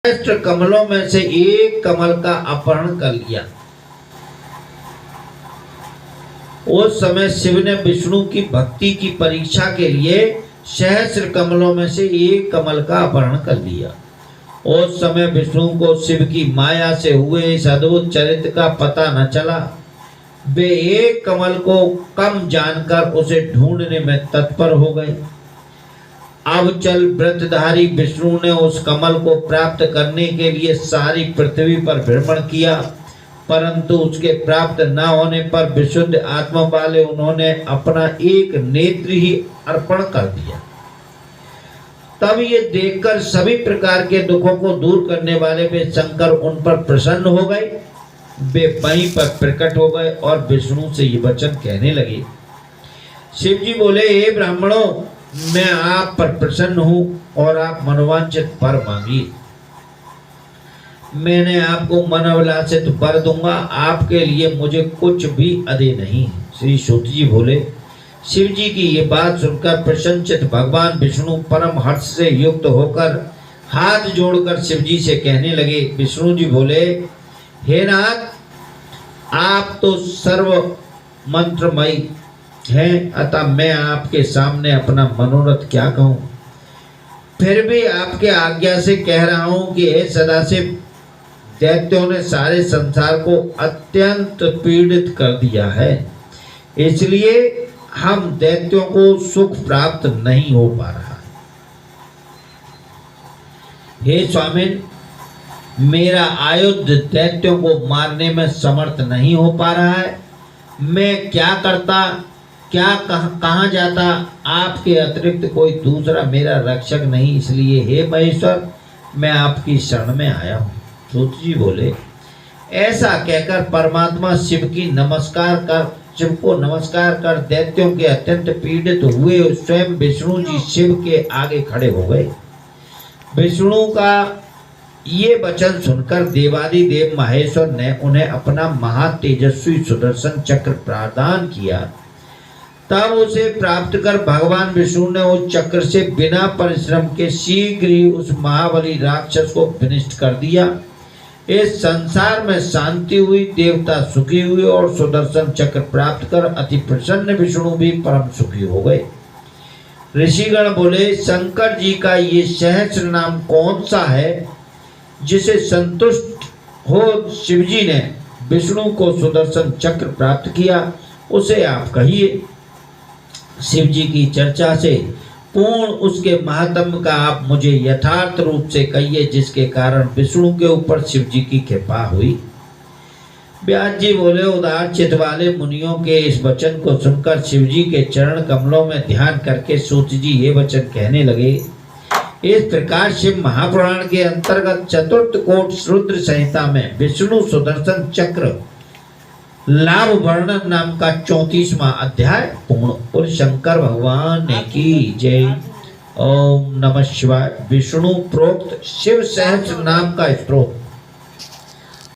सहस्त्र कमलों में से एक कमल का अपहरण कर लिया। उस समय शिव ने विष्णु की भक्ति की परीक्षा के लिए सहस्त्र कमलों में से एक कमल का अपहरण कर लिया। उस समय विष्णु को शिव की माया से हुए इस अद्भुत चरित्र का पता न चला। वे एक कमल को कम जानकर उसे ढूंढने में तत्पर हो गए। अब चल व्रतधारी विष्णु ने उस कमल को प्राप्त करने के लिए सारी पृथ्वी पर भ्रमण किया, परंतु उसके प्राप्त न होने पर विशुद्ध आत्मा वाले उन्होंने अपना एक नेत्र ही अर्पण कर दिया। तब ये देखकर सभी प्रकार के दुखों को दूर करने वाले वे शंकर उन पर प्रसन्न हो गए। वे वहीं पर प्रकट हो गए और विष्णु से ये वचन कहने लगे। शिव जी बोले, हे ब्राह्मणों, मैं आप पर प्रसन्न हूं और आप मनोवांछित वर मांगिए। मैंने आपको मनोवांछित वर दूंगा, आपके लिए मुझे कुछ भी अधे नहीं। श्री सूत जी बोले। शिव जी की ये बात सुनकर प्रसन्नचित भगवान विष्णु परम हर्ष से युक्त होकर हाथ जोड़कर शिव जी से कहने लगे। विष्णु जी बोले, हे नाथ, आप तो सर्व मंत्रमयी हैं, अतः मैं आपके सामने अपना मनोरथ क्या कहूँ। फिर भी आपके आज्ञा से कह रहा हूँ कि हे सदाशिव, दैत्यों ने सारे संसार को अत्यंत पीड़ित कर दिया है, इसलिए हम दैत्यों को सुख प्राप्त नहीं हो पा रहा। हे स्वामिन, मेरा आयुध दैत्यों को मारने में समर्थ नहीं हो पा रहा है। मैं क्या करता, क्या कहाँ जाता, आपके अतिरिक्त कोई दूसरा मेरा रक्षक नहीं, इसलिए हे महेश्वर, मैं आपकी शरण में आया हूँ। सूत जी बोले। ऐसा कहकर परमात्मा शिव को नमस्कार कर दैत्यों के अत्यंत पीड़ित हुए स्वयं विष्णु जी शिव के आगे खड़े हो गए। विष्णु का ये वचन सुनकर देवादिदेव महेश्वर ने उन्हें अपना महातेजस्वी सुदर्शन चक्र प्रदान किया। तब उसे प्राप्त कर भगवान विष्णु ने उस चक्र से बिना परिश्रम के शीघ्र ही उस महाबली राक्षस को विनष्ट कर दिया। इस संसार में शांति हुई, देवता सुखी हुए और सुदर्शन चक्र प्राप्त कर अति प्रसन्न विष्णु भी परम सुखी हो गए। ऋषिगण बोले, शंकर जी का ये सहस्र नाम कौन सा है जिसे संतुष्ट हो शिवजी ने विष्णु को सुदर्शन चक्र प्राप्त किया, उसे आप कहिए। शिव जी की चर्चा से पूर्ण उसके महात्म्य का आप मुझे यथार्थ रूप से कहिए, जिसके कारण विष्णु के ऊपर शिव जी की कृपा हुई। व्यास जी बोले, उदार चित्त वाले मुनियों के इस वचन को सुनकर शिव जी के चरण कमलों में ध्यान करके सूत जी ये वचन कहने लगे। इस प्रकार शिव महापुराण के अंतर्गत चतुर्थ कोट रुद्र संहिता में विष्णु सुदर्शन चक्र लाभ वर्णन नाम का 34वां अध्याय पूर्ण। और शंकर भगवान की जय। ओम नमः शिवाय। विष्णु प्रोक्त शिव सहस्त्र नाम का स्तोत्र।